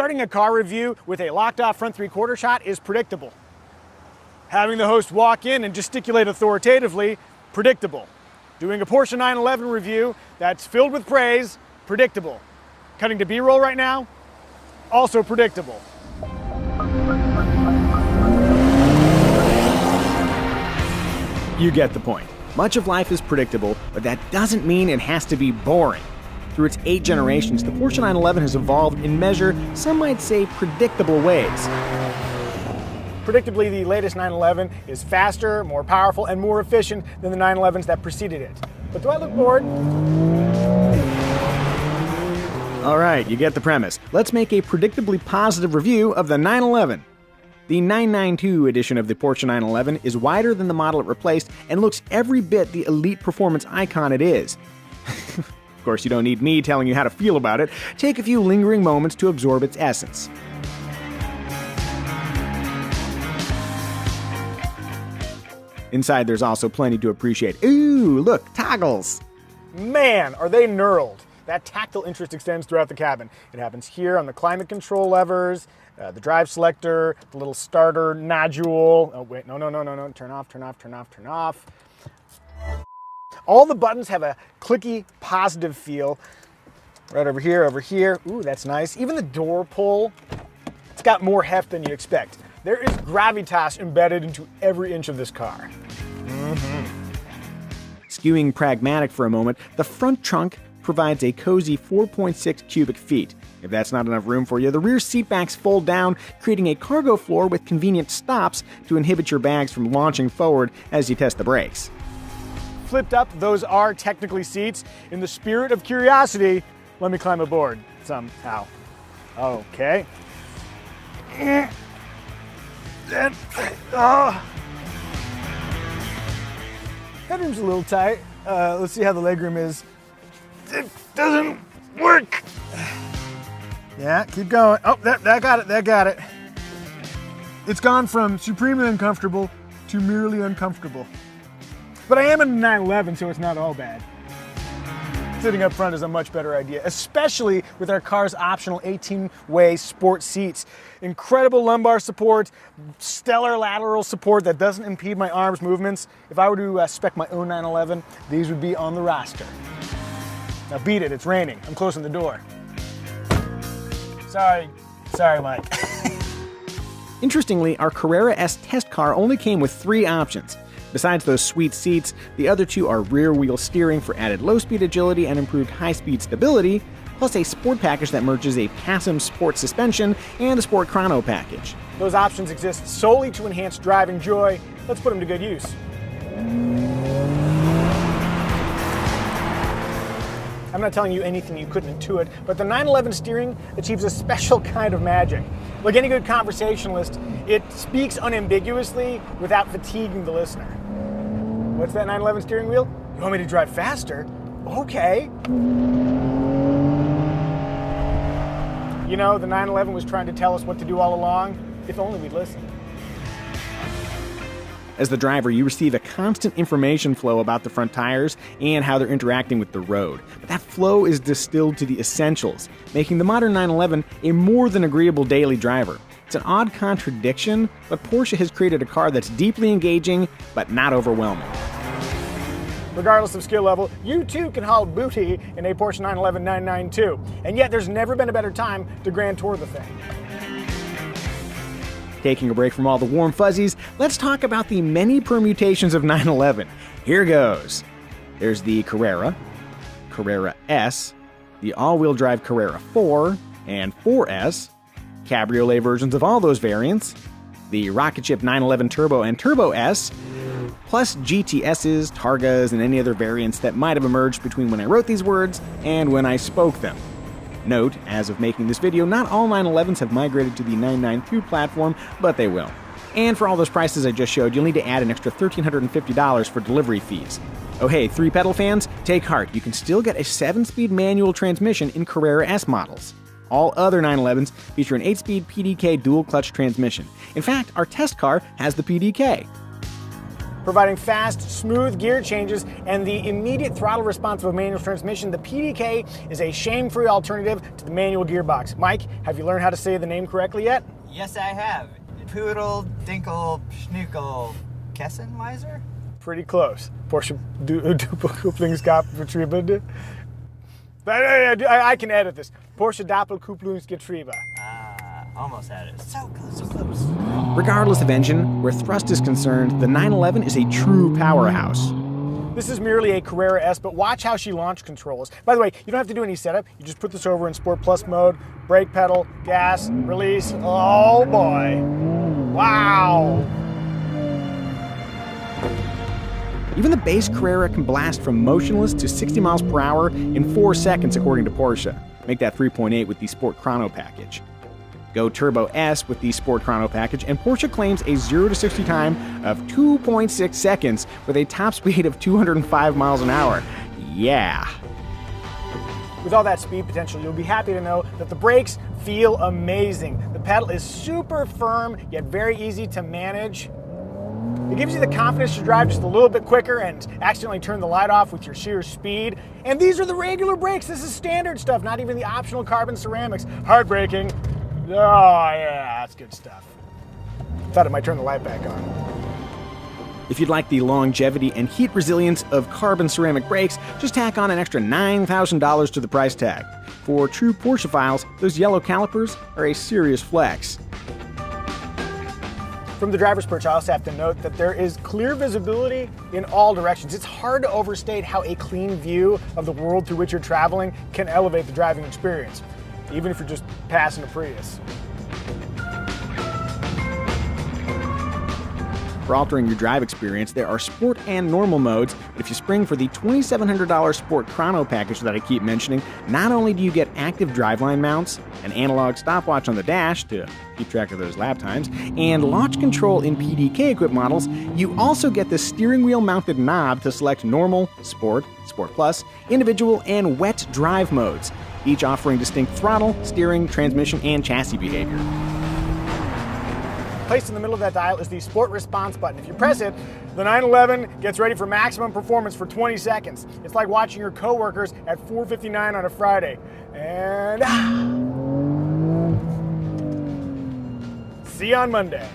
Starting a car review with a locked-off front three-quarter shot is predictable. Having the host walk in and gesticulate authoritatively, predictable. Doing a Porsche 911 review that's filled with praise, predictable. Cutting to B-roll right now, also predictable. You get the point. Much of life is predictable, but that doesn't mean it has to be boring. Through its 8 generations, the Porsche 911 has evolved in measure, some might say, predictable ways. Predictably, the latest 911 is faster, more powerful, and more efficient than the 911s that preceded it. But do I look bored? All right, you get the premise. Let's make a predictably positive review of the 911. The 992 edition of the Porsche 911 is wider than the model it replaced and looks every bit the elite performance icon it is. Of course, you don't need me telling you how to feel about it. Take a few lingering moments to absorb its essence. Inside, there's also plenty to appreciate. Ooh, look, toggles! Man, are they knurled. That tactile interest extends throughout the cabin. It happens here on the climate control levers, the drive selector, the little starter nodule. Oh, wait, no. Turn off. All the buttons have a clicky, positive feel. Right over here. Ooh, that's nice. Even the door pull, it's got more heft than you expect. There is gravitas embedded into every inch of this car. Skewing pragmatic for a moment, the front trunk provides a cozy 4.6 cubic feet. If that's not enough room for you, the rear seatbacks fold down, creating a cargo floor with convenient stops to inhibit your bags from launching forward as you test the brakes. Flipped up, those are technically seats. In the spirit of curiosity, let me climb aboard somehow. Okay. Headroom's a little tight. Let's see how the legroom is. It doesn't work. Yeah, keep going. Oh, that got it. It's gone from supremely uncomfortable to merely uncomfortable. But I am in a 911, so it's not all bad. Sitting up front is a much better idea, especially with our car's optional 18-way sport seats. Incredible lumbar support, stellar lateral support that doesn't impede my arms' movements. If I were to spec my own 911, these would be on the roster. Now beat it, it's raining. I'm closing the door. Sorry, Mike. Interestingly, our Carrera S test car only came with 3 options. Besides those sweet seats, the other 2 are rear-wheel steering for added low-speed agility and improved high-speed stability, plus a sport package that merges a PASM sport suspension and a sport chrono package. Those options exist solely to enhance driving joy. Let's put them to good use. I'm not telling you anything you couldn't intuit, but the 911 steering achieves a special kind of magic. Like any good conversationalist, it speaks unambiguously without fatiguing the listener. What's that 911 steering wheel? You want me to drive faster? Okay. You know, the 911 was trying to tell us what to do all along, if only we'd listened. As the driver, you receive a constant information flow about the front tires and how they're interacting with the road. But that flow is distilled to the essentials, making the modern 911 a more than agreeable daily driver. It's an odd contradiction, but Porsche has created a car that's deeply engaging, but not overwhelming. Regardless of skill level, you too can haul booty in a Porsche 911 992. And yet there's never been a better time to Grand Tour the thing. Taking a break from all the warm fuzzies, let's talk about the many permutations of 911. Here goes. There's the Carrera, Carrera S, the all-wheel drive Carrera 4 and 4S, cabriolet versions of all those variants, the rocket ship 911 Turbo and Turbo S, plus GTSs, Targas, and any other variants that might have emerged between when I wrote these words and when I spoke them. Note, as of making this video, not all 911s have migrated to the 992 platform, but they will. And for all those prices I just showed, you'll need to add an extra $1,350 for delivery fees. Oh hey, 3-pedal fans, take heart, you can still get a 7-speed manual transmission in Carrera S models. All other 911s feature an 8-speed PDK dual-clutch transmission. In fact, our test car has the PDK. Providing fast, smooth gear changes and the immediate throttle response of a manual transmission, the PDK is a shame-free alternative to the manual gearbox. Mike, have you learned how to say the name correctly yet? Yes, I have. Poodle, Dinkle, Schnuckle, Kessenweiser? Pretty close. Porsche Doppelkupplungsgetriebe. I can edit this. Porsche Doppelkupplungsgetriebe. Almost had it. So close, so close. Regardless of engine, where thrust is concerned, the 911 is a true powerhouse. This is merely a Carrera S, but watch how she launch controls. By the way, you don't have to do any setup. You just put this over in Sport Plus mode, brake pedal, gas, release. Oh boy. Wow. Even the base Carrera can blast from motionless to 60 miles per hour in 4 seconds, according to Porsche. Make that 3.8 with the Sport Chrono package. Go Turbo S with the Sport Chrono package, and Porsche claims a 0 to 60 time of 2.6 seconds with a top speed of 205 miles an hour. Yeah. With all that speed potential, you'll be happy to know that the brakes feel amazing. The pedal is super firm, yet very easy to manage. It gives you the confidence to drive just a little bit quicker and accidentally turn the light off with your sheer speed. And these are the regular brakes. This is standard stuff, not even the optional carbon ceramics. Heartbreaking. Oh yeah, that's good stuff. Thought it might turn the light back on. If you'd like the longevity and heat resilience of carbon ceramic brakes, just tack on an extra $9,000 to the price tag. For true Porschephiles, those yellow calipers are a serious flex. From the driver's perch, I also have to note that there is clear visibility in all directions. It's hard to overstate how a clean view of the world through which you're traveling can elevate the driving experience, even if you're just passing a Prius. For altering your drive experience, there are sport and normal modes. If you spring for the $2,700 Sport Chrono package that I keep mentioning, not only do you get active driveline mounts, an analog stopwatch on the dash to keep track of those lap times, and launch control in PDK equipped models, you also get the steering wheel mounted knob to select normal, sport, sport plus, individual, and wet drive modes, each offering distinct throttle, steering, transmission, and chassis behavior. Placed in the middle of that dial is the Sport Response button. If you press it, the 911 gets ready for maximum performance for 20 seconds. It's like watching your coworkers at 4:59 on a Friday. And see you on Monday.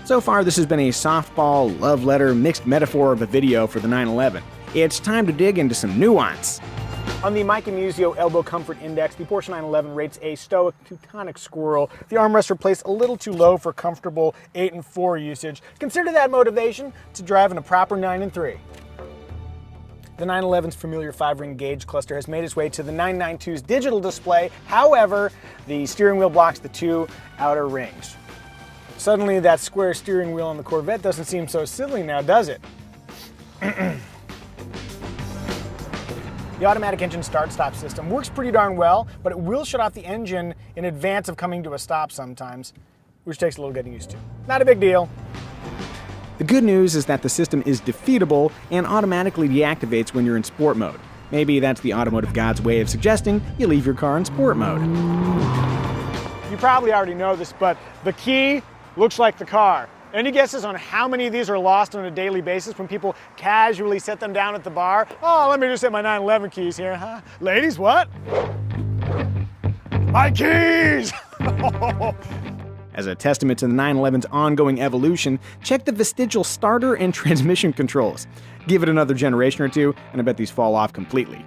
So far, this has been a softball, love letter, mixed metaphor of a video for the 911. It's time to dig into some nuance. On the Mike Muzio Elbow Comfort Index, the Porsche 911 rates a stoic Teutonic squirrel. The armrests are placed a little too low for comfortable 8 and 4 usage. Consider that motivation to drive in a proper 9 and 3. The 911's familiar 5-ring gauge cluster has made its way to the 992's digital display. However, the steering wheel blocks the 2 outer rings. Suddenly, that square steering wheel on the Corvette doesn't seem so silly now, does it? The automatic engine start-stop system works pretty darn well, but it will shut off the engine in advance of coming to a stop sometimes, which takes a little getting used to. Not a big deal. The good news is that the system is defeatable and automatically deactivates when you're in sport mode. Maybe that's the automotive god's way of suggesting you leave your car in sport mode. You probably already know this, but the key looks like the car. Any guesses on how many of these are lost on a daily basis when people casually set them down at the bar? Oh, let me just hit my 911 keys here, huh? Ladies, what? My keys! As a testament to the 911's ongoing evolution, check the vestigial starter and transmission controls. Give it another generation or two, and I bet these fall off completely.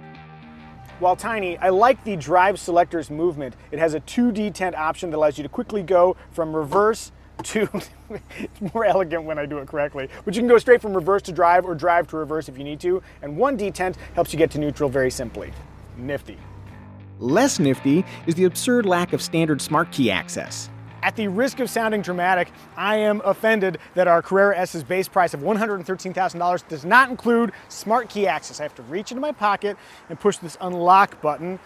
While tiny, I like the drive selector's movement. It has a 2D tent option that allows you to quickly go from reverse to, it's more elegant when I do it correctly, but you can go straight from reverse to drive or drive to reverse if you need to, and one detent helps you get to neutral very simply. Nifty. Less nifty is the absurd lack of standard smart key access. At the risk of sounding dramatic, I am offended that our Carrera S's base price of $113,000 does not include smart key access. I have to reach into my pocket and push this unlock button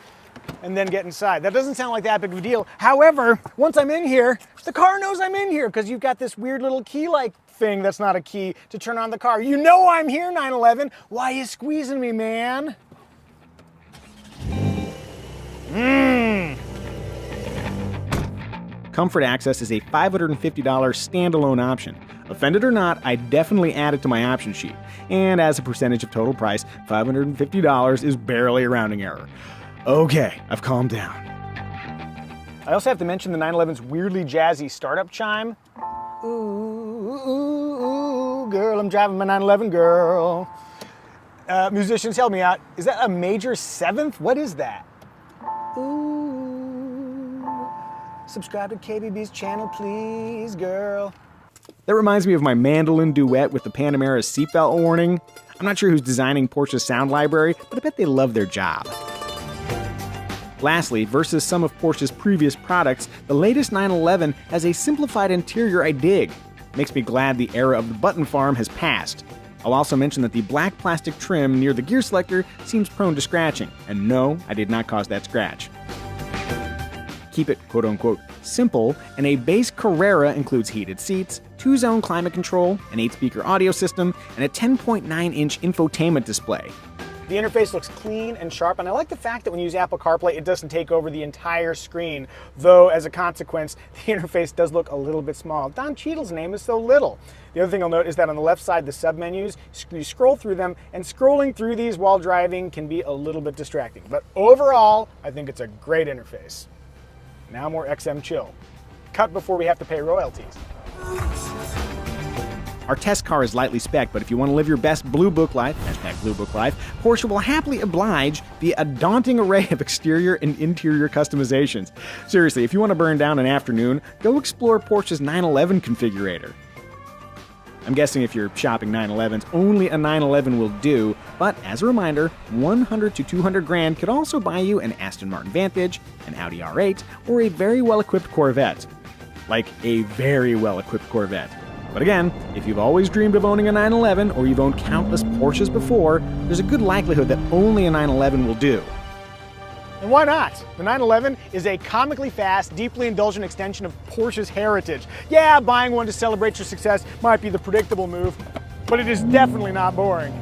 and then get inside. That doesn't sound like that big of a deal. However, once I'm in here, the car knows I'm in here because you've got this weird little key-like thing that's not a key to turn on the car. You know I'm here, 911. Why are you squeezing me, man? Comfort Access is a $550 standalone option. Offended or not, I definitely add it to my option sheet. And as a percentage of total price, $550 is barely a rounding error. Okay, I've calmed down. I also have to mention the 911's weirdly jazzy startup chime. Ooh, ooh, ooh, girl, I'm driving my 911, girl. Musicians, help me out. Is that a major seventh? What is that? Ooh, subscribe to KBB's channel, please, girl. That reminds me of my mandolin duet with the Panamera seatbelt warning. I'm not sure who's designing Porsche's sound library, but I bet they love their job. Lastly, versus some of Porsche's previous products, the latest 911 has a simplified interior I dig. Makes me glad the era of the button farm has passed. I'll also mention that the black plastic trim near the gear selector seems prone to scratching, and no, I did not cause that scratch. Keep it quote-unquote simple, and a base Carrera includes heated seats, 2-zone climate control, an 8-speaker audio system, and a 10.9-inch infotainment display. The interface looks clean and sharp, and I like the fact that when you use Apple CarPlay, it doesn't take over the entire screen, though as a consequence, the interface does look a little bit small. Don Cheadle's name is so little. The other thing I'll note is that on the left side, the submenus, you scroll through them, and scrolling through these while driving can be a little bit distracting. But overall, I think it's a great interface. Now more XM chill. Cut before we have to pay royalties. Our test car is lightly spec'd, but if you want to live your best Blue Book life, hashtag Blue Book life, Porsche will happily oblige via a daunting array of exterior and interior customizations. Seriously, if you want to burn down an afternoon, go explore Porsche's 911 configurator. I'm guessing if you're shopping 911s, only a 911 will do, but as a reminder, 100 to 200 grand could also buy you an Aston Martin Vantage, an Audi R8, or a very well-equipped Corvette. Like a very well-equipped Corvette. But again, if you've always dreamed of owning a 911 or you've owned countless Porsches before, there's a good likelihood that only a 911 will do. And why not? The 911 is a comically fast, deeply indulgent extension of Porsche's heritage. Yeah, buying one to celebrate your success might be the predictable move, but it is definitely not boring.